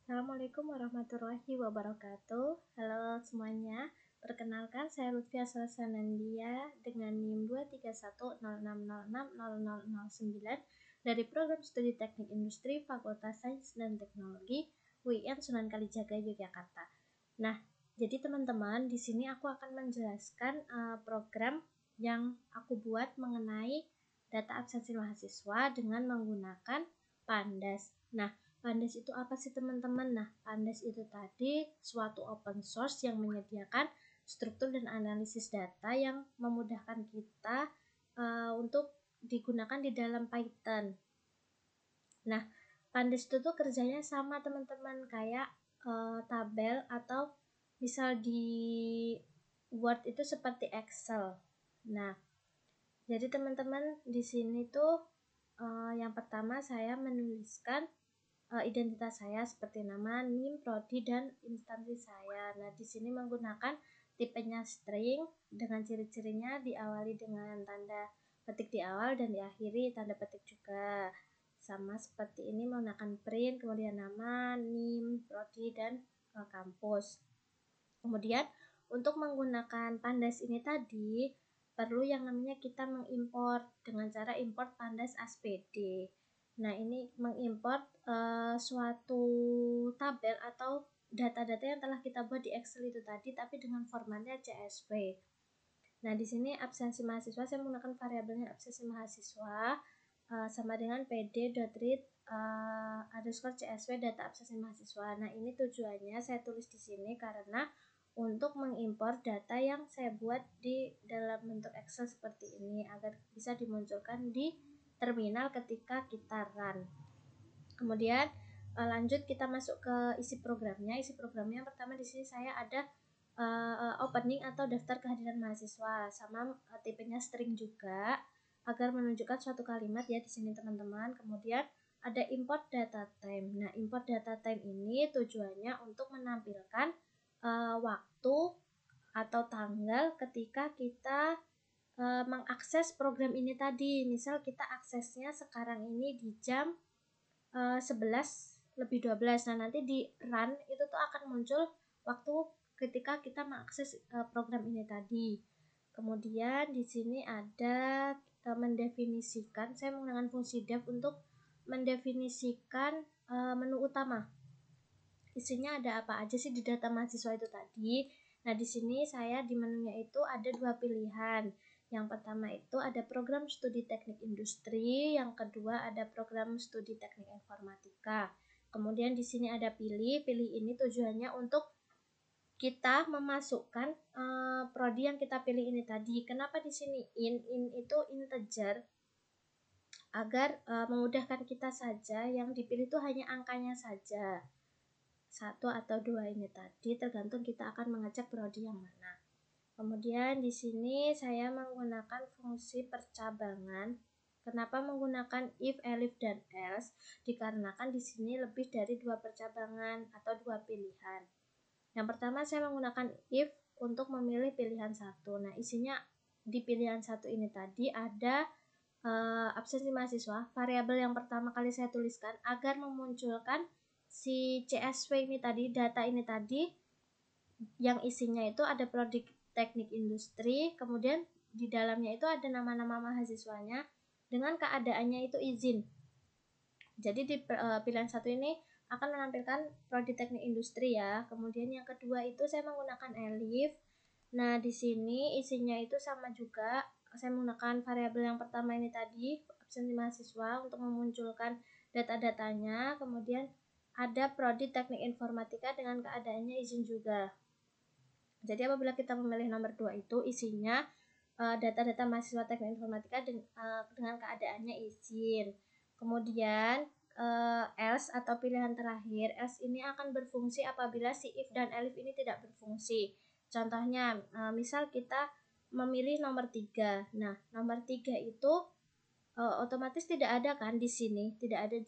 Assalamualaikum warahmatullahi wabarakatuh. Halo semuanya, perkenalkan saya Lutfia Salasanandia dengan NIM 23106060009 dari Program Studi Teknik Industri Fakultas Sains dan Teknologi UIN Sunan Kalijaga Yogyakarta. Nah, jadi teman-teman, di sini aku akan menjelaskan program yang aku buat mengenai data absensi mahasiswa dengan menggunakan Pandas. Nah, Pandas itu apa sih teman-teman? Nah, Pandas itu tadi suatu open source yang menyediakan struktur dan analisis data yang memudahkan kita untuk digunakan di dalam Python. Nah, Pandas itu tuh kerjanya sama teman-teman kayak tabel atau misal di Word itu seperti Excel. Nah, jadi teman-teman di sini tuh yang pertama saya menuliskan identitas saya seperti nama, NIM, prodi, dan instansi saya. Nah, di sini menggunakan tipenya string dengan ciri-cirinya diawali dengan tanda petik di awal dan diakhiri tanda petik juga. Sama seperti ini menggunakan print, kemudian nama, NIM, prodi, dan kampus. Kemudian untuk menggunakan Pandas ini tadi perlu yang namanya kita mengimport dengan cara import Pandas ASPD. Nah, ini mengimport suatu tabel atau data-data yang telah kita buat di Excel itu tadi, tapi dengan formatnya CSV. Nah, di sini absensi mahasiswa saya menggunakan variabelnya absensi mahasiswa sama dengan pd.read underscore CSV data absensi mahasiswa. Nah, ini tujuannya saya tulis di sini karena untuk mengimpor data yang saya buat di dalam bentuk Excel seperti ini agar bisa dimunculkan di terminal ketika kita run. Kemudian lanjut kita masuk ke isi programnya. Isi programnya yang pertama di sini saya ada opening atau daftar kehadiran mahasiswa sama tipenya string juga agar menunjukkan suatu kalimat ya di sini teman-teman. Kemudian ada import data time. Nah, import data time ini tujuannya untuk menampilkan waktu atau tanggal ketika kita mengakses program ini tadi. Misal kita aksesnya sekarang ini di jam 11:12. Nah, nanti di run itu tuh akan muncul waktu ketika kita mengakses program ini tadi. Kemudian di sini ada mendefinisikan, saya menggunakan fungsi def untuk mendefinisikan menu utama. Isinya ada apa aja sih di data mahasiswa itu tadi. Nah, di sini saya di menunya itu ada dua pilihan. Yang pertama itu ada program studi teknik industri, yang kedua ada program studi teknik informatika. Kemudian di sini ada pilih ini tujuannya untuk kita memasukkan prodi yang kita pilih ini tadi. Kenapa di sini in itu integer agar memudahkan kita saja, yang dipilih itu hanya angkanya saja. 1 atau 2 ini tadi tergantung kita akan mengecek prodi yang mana. Kemudian di sini saya menggunakan fungsi percabangan. Kenapa menggunakan if, elif, dan else? Dikarenakan di sini lebih dari 2 percabangan atau 2 pilihan. Yang pertama saya menggunakan if untuk memilih pilihan 1. Nah, isinya di pilihan 1 ini tadi ada absensi mahasiswa. Variabel yang pertama kali saya tuliskan agar memunculkan si CSV ini tadi, data ini tadi, yang isinya itu ada prodi teknik industri, kemudian di dalamnya itu ada nama-nama mahasiswanya dengan keadaannya itu izin. Jadi di pilihan satu ini akan menampilkan prodi teknik industri ya. Kemudian yang kedua itu saya menggunakan elif. Nah, di sini isinya itu sama juga. Saya menggunakan variabel yang pertama ini tadi, absensi mahasiswa untuk memunculkan data-datanya. Kemudian ada prodi teknik informatika dengan keadaannya izin juga. Jadi apabila kita memilih nomor 2 itu isinya data-data mahasiswa teknik informatika dengan keadaannya izin. Kemudian else atau pilihan terakhir, else ini akan berfungsi apabila si if dan elif ini tidak berfungsi. Contohnya misal kita memilih nomor 3. Nah, nomor 3 itu otomatis tidak ada kan di sini, tidak ada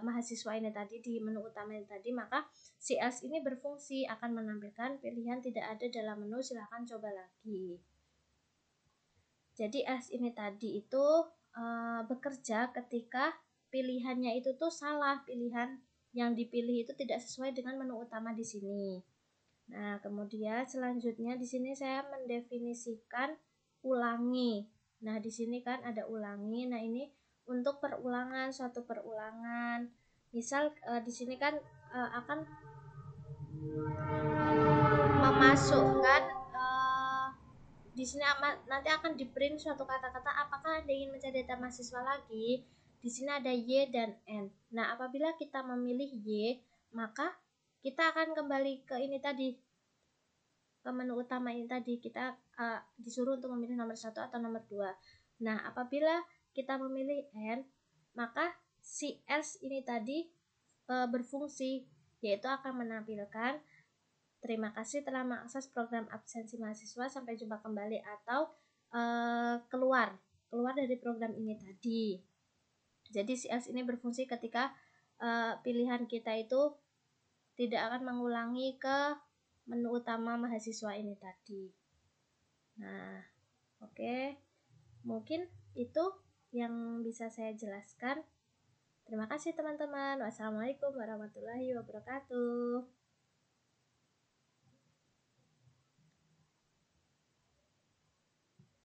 mahasiswa ini tadi di menu utama ini tadi, maka si else ini berfungsi akan menampilkan pilihan tidak ada dalam menu, silahkan coba lagi. Jadi else ini tadi itu bekerja ketika pilihannya itu tuh salah, pilihan yang dipilih itu tidak sesuai dengan menu utama di sini. Nah, kemudian selanjutnya di sini saya mendefinisikan ulangi. Nah, di sini kan ada ulangi. Nah, ini untuk perulangan, suatu perulangan. Misal di sini kan akan memasukkan di sini nanti akan di-print suatu kata-kata. Apakah Anda ingin mencari data mahasiswa lagi? Di sini ada Y dan N. Nah, apabila kita memilih Y, maka kita akan kembali ke ini tadi, ke menu utama ini tadi. Kita disuruh untuk memilih nomor 1 atau nomor 2. Nah, apabila kita memilih N, maka si else ini tadi berfungsi, yaitu akan menampilkan terima kasih telah mengakses program absensi mahasiswa, sampai jumpa kembali, atau keluar dari program ini tadi. Jadi si else ini berfungsi ketika pilihan kita itu tidak akan mengulangi ke menu utama mahasiswa ini tadi. Nah, oke. Mungkin itu yang bisa saya jelaskan. Terima kasih teman-teman. Wassalamualaikum warahmatullahi wabarakatuh.